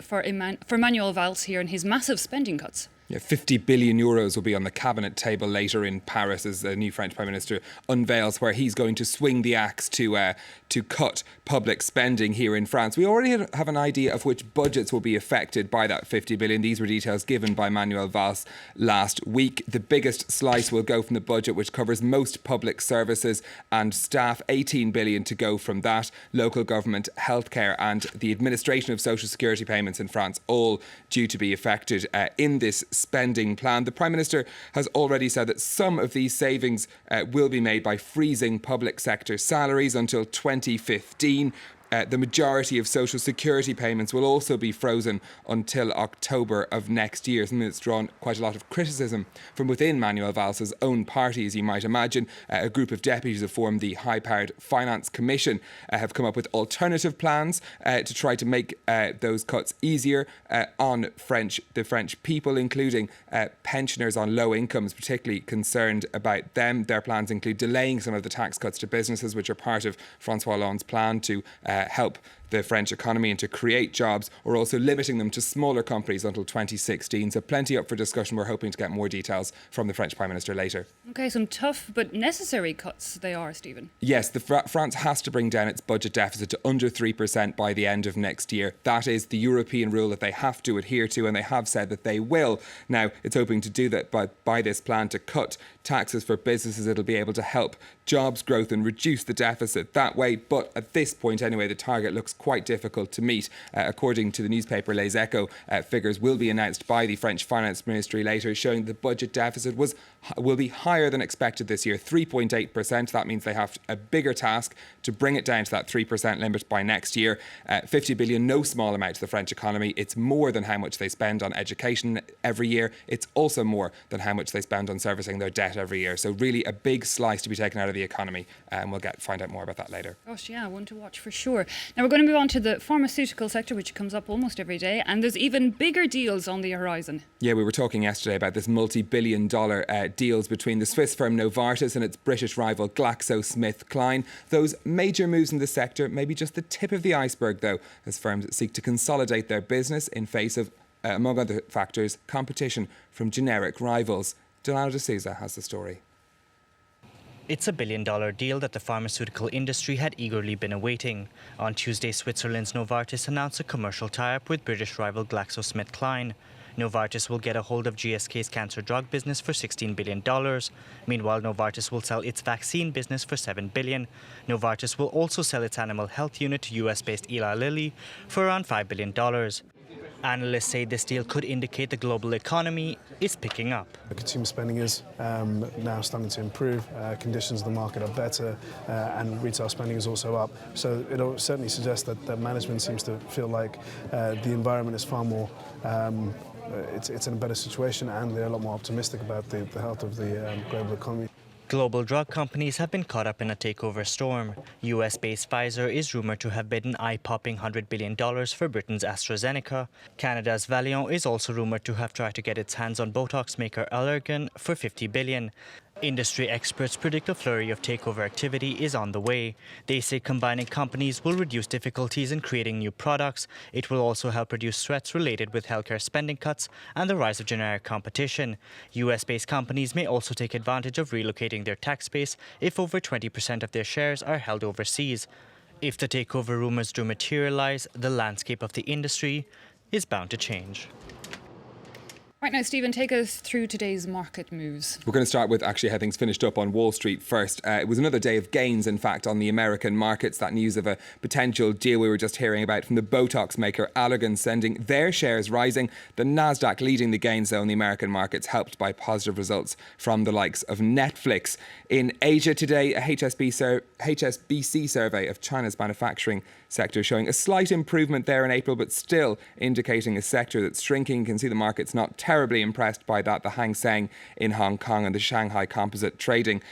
for Manuel Valls here and his massive spending cuts. Yeah, 50 billion euros will be on the cabinet table later in Paris as the new French Prime Minister unveils where he's going to swing the axe to cut public spending here in France. We already have an idea of which budgets will be affected by that 50 billion. These were details given by Manuel Valls last week. The biggest slice will go from the budget, which covers most public services and staff. 18 billion to go from that. Local government, healthcare and the administration of social security payments in France, all due to be affected in this spending plan. The Prime Minister has already said that some of these savings will be made by freezing public sector salaries until 2015. The majority of social security payments will also be frozen until October of next year, something that's drawn quite a lot of criticism from within Manuel Valls' own party, as you might imagine. A group of deputies have formed the high-powered Finance Commission, have come up with alternative plans to try to make those cuts easier on the French people, including pensioners on low incomes, particularly concerned about them. Their plans include delaying some of the tax cuts to businesses, which are part of François Hollande's plan to help the French economy and to create jobs, or also limiting them to smaller companies until 2016. So plenty up for discussion. We're hoping to get more details from the French Prime Minister later. OK, some tough but necessary cuts they are, Stephen. Yes, France has to bring down its budget deficit to under 3% by the end of next year. That is the European rule that they have to adhere to, and they have said that they will. Now, it's hoping to do that by this plan to cut taxes for businesses. It'll be able to help jobs growth and reduce the deficit that way. But at this point, anyway, the target looks quite difficult to meet. According to the newspaper Les Echos, figures will be announced by the French Finance Ministry later, showing the budget deficit will be higher than expected this year, 3.8%. That means they have a bigger task to bring it down to that 3% limit by next year. 50 billion, no small amount to the French economy. It's more than how much they spend on education every year. It's also more than how much they spend on servicing their debt every year. So really a big slice to be taken out of the economy. And we'll find out more about that later. Gosh, yeah, one to watch for sure. Now we're going to move on to the pharmaceutical sector, which comes up almost every day, and there's even bigger deals on the horizon. Yeah, we were talking yesterday about this multi-billion-dollar deals between the Swiss firm Novartis and its British rival GlaxoSmithKline. Those major moves in the sector may be just the tip of the iceberg, though, as firms seek to consolidate their business in face of, among other factors, competition from generic rivals. Delano D'Souza has the story. It's a billion-dollar deal that the pharmaceutical industry had eagerly been awaiting. On Tuesday, Switzerland's Novartis announced a commercial tie-up with British rival GlaxoSmithKline. Novartis will get a hold of GSK's cancer drug business for $16 billion. Meanwhile, Novartis will sell its vaccine business for $7 billion. Novartis will also sell its animal health unit to US-based Eli Lilly for around $5 billion. Analysts say this deal could indicate the global economy is picking up. Consumer spending is now starting to improve, conditions in the market are better, and retail spending is also up. So it certainly suggests that management seems to feel like the environment is far more, it's in a better situation, and they're a lot more optimistic about the health of the global economy. Global drug companies have been caught up in a takeover storm. US-based Pfizer is rumoured to have bid an eye-popping $100 billion for Britain's AstraZeneca. Canada's Valeant is also rumoured to have tried to get its hands on Botox maker Allergan for $50 billion. Industry experts predict a flurry of takeover activity is on the way. They say combining companies will reduce difficulties in creating new products. It will also help reduce threats related with healthcare spending cuts and the rise of generic competition. US-based companies may also take advantage of relocating their tax base if over 20% of their shares are held overseas. If the takeover rumours do materialise, the landscape of the industry is bound to change. Right now, Stephen, take us through today's market moves. We're going to start with actually how things finished up on Wall Street first. It was another day of gains, in fact, on the American markets. That news of a potential deal we were just hearing about from the Botox maker Allergan sending their shares rising. The Nasdaq leading the gains, though, in the American markets, helped by positive results from the likes of Netflix. In Asia today, a HSBC survey of China's manufacturing sector showing a slight improvement there in April, but still indicating a sector that's shrinking. You can see the market's not terribly impressed by that. The Hang Seng in Hong Kong and the Shanghai Composite trading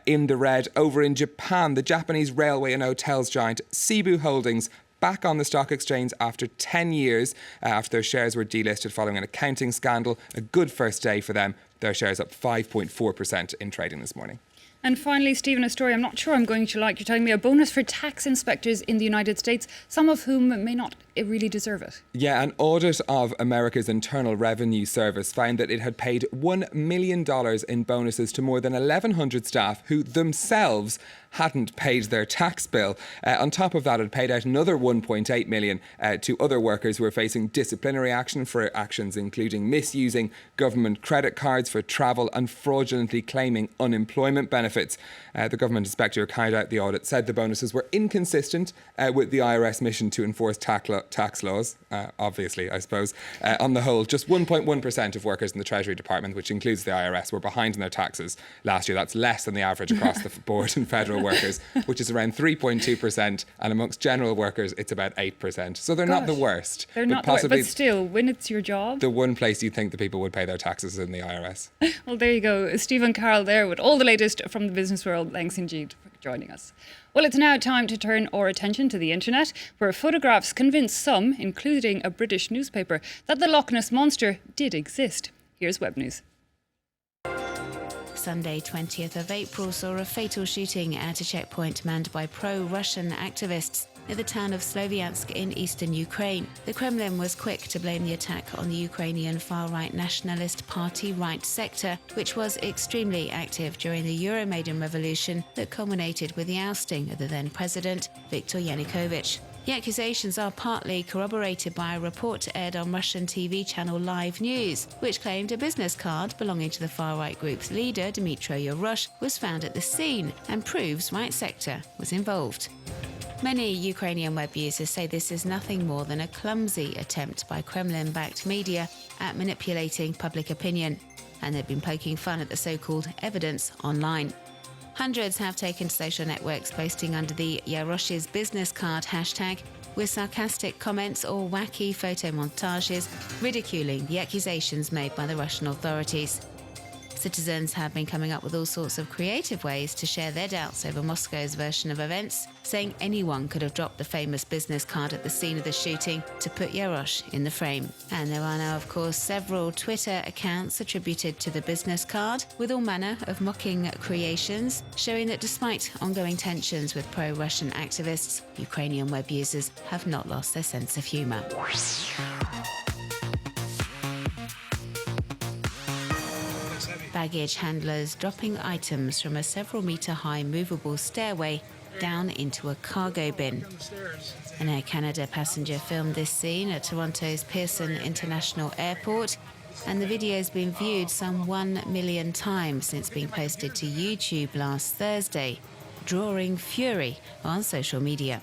in the red. Over in Japan, the Japanese railway and hotels giant Cebu Holdings back on the stock exchange after 10 years after their shares were delisted following an accounting scandal. A good first day for them. Their shares up 5.4% in trading this morning. And finally, Stephen, a story I'm not sure I'm going to like. You're telling me a bonus for tax inspectors in the United States, some of whom may not really deserve it. Yeah, an audit of America's Internal Revenue Service found that it had paid $1 million in bonuses to more than 1,100 staff who themselves hadn't paid their tax bill. On top of that, it paid out another $1.8 million to other workers who are facing disciplinary action for actions including misusing government credit cards for travel and fraudulently claiming unemployment benefits. The government inspector who carried out the audit said the bonuses were inconsistent with the IRS mission to enforce tax laws. Obviously, I suppose. On the whole, just 1.1% of workers in the Treasury Department, which includes the IRS, were behind in their taxes last year. That's less than the average across the board in federal workers, which is around 3.2%, and amongst general workers, it's about 8%. So they're not the worst. They're not the worst, but still, when it's your job. The one place you think that people would pay their taxes is in the IRS. Well, there you go. Stephen Carroll there with all the latest from the business world. Thanks indeed for joining us. Well, it's now time to turn our attention to the internet, where photographs convince some, including a British newspaper, that the Loch Ness Monster did exist. Here's Web News. Sunday, 20th of April, saw a fatal shooting at a checkpoint manned by pro-Russian activists near the town of Sloviansk in eastern Ukraine. The Kremlin was quick to blame the attack on the Ukrainian far-right nationalist party Right Sector, which was extremely active during the Euromaidan revolution that culminated with the ousting of the then president, Viktor Yanukovych. The accusations are partly corroborated by a report aired on Russian TV channel Live News, which claimed a business card belonging to the far-right group's leader, Dmitry Yarosh, was found at the scene and proves Right Sector was involved. Many Ukrainian web users say this is nothing more than a clumsy attempt by Kremlin-backed media at manipulating public opinion, and they've been poking fun at the so-called evidence online. Hundreds have taken to social networks posting under the Yarosh's business card hashtag with sarcastic comments or wacky photo montages ridiculing the accusations made by the Russian authorities. Citizens have been coming up with all sorts of creative ways to share their doubts over Moscow's version of events, saying anyone could have dropped the famous business card at the scene of the shooting to put Yarosh in the frame. And there are now, of course, several Twitter accounts attributed to the business card, with all manner of mocking creations, showing that despite ongoing tensions with pro-Russian activists, Ukrainian web users have not lost their sense of humour. Baggage handlers dropping items from a several-metre-high movable stairway down into a cargo bin. An Air Canada passenger filmed this scene at Toronto's Pearson International Airport, and the video has been viewed some 1 million times since being posted to YouTube last Thursday, drawing fury on social media.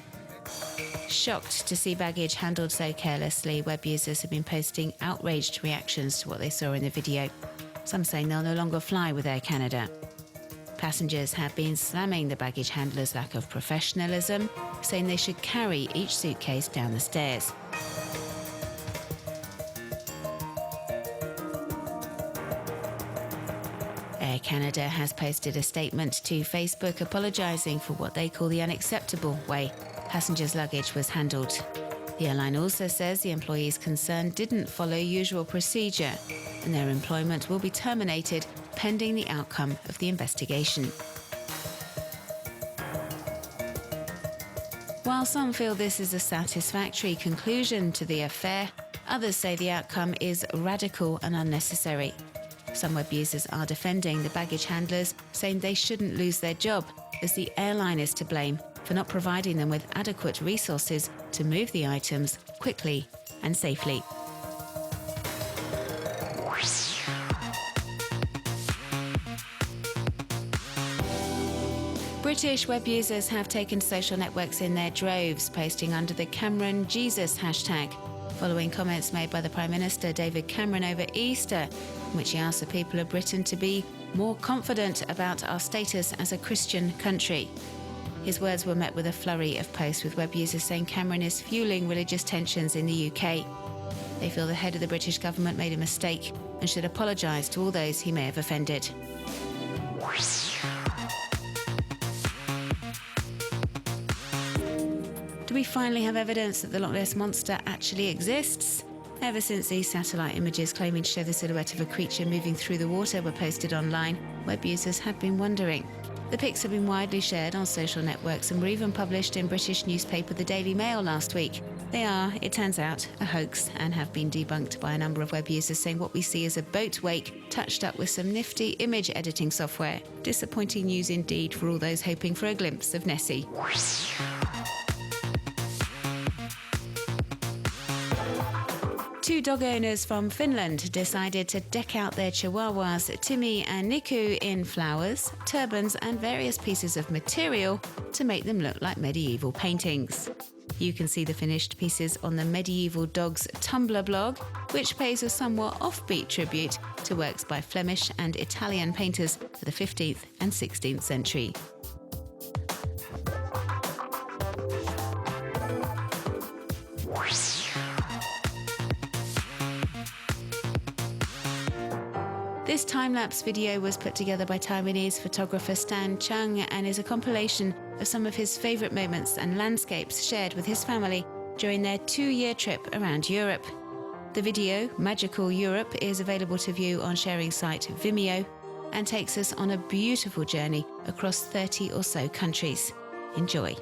Shocked to see baggage handled so carelessly, web users have been posting outraged reactions to what they saw in the video. Some saying they'll no longer fly with Air Canada. Passengers have been slamming the baggage handlers' lack of professionalism, saying they should carry each suitcase down the stairs. Air Canada has posted a statement to Facebook apologising for what they call the unacceptable way passengers' luggage was handled. The airline also says the employees concerned didn't follow usual procedure, and their employment will be terminated pending the outcome of the investigation. While some feel this is a satisfactory conclusion to the affair, others say the outcome is radical and unnecessary. Some web users are defending the baggage handlers, saying they shouldn't lose their job, as the airline is to blame for not providing them with adequate resources to move the items quickly and safely. British web users have taken social networks in their droves, posting under the Cameron Jesus hashtag, following comments made by the Prime Minister David Cameron over Easter, in which he asked the people of Britain to be more confident about our status as a Christian country. His words were met with a flurry of posts, with web users saying Cameron is fueling religious tensions in the UK. They feel the head of the British government made a mistake and should apologise to all those he may have offended. Do we finally have evidence that the Loch Ness Monster actually exists? Ever since these satellite images claiming to show the silhouette of a creature moving through the water were posted online, web users have been wondering. The pics have been widely shared on social networks and were even published in British newspaper The Daily Mail last week. They are, it turns out, a hoax and have been debunked by a number of web users saying what we see is a boat wake touched up with some nifty image editing software. Disappointing news indeed for all those hoping for a glimpse of Nessie. Two dog owners from Finland decided to deck out their chihuahuas Timmy and Niku in flowers, turbans and various pieces of material to make them look like medieval paintings. You can see the finished pieces on the Medieval Dogs Tumblr blog, which pays a somewhat offbeat tribute to works by Flemish and Italian painters of the 15th and 16th century. This time-lapse video was put together by Taiwanese photographer Stan Chung and is a compilation of some of his favourite moments and landscapes shared with his family during their 2-year trip around Europe. The video, Magical Europe, is available to view on sharing site Vimeo and takes us on a beautiful journey across 30 or so countries. Enjoy.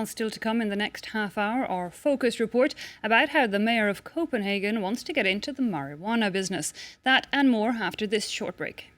Well, still to come in the next half hour, our focus report about how the mayor of Copenhagen wants to get into the marijuana business. That and more after this short break.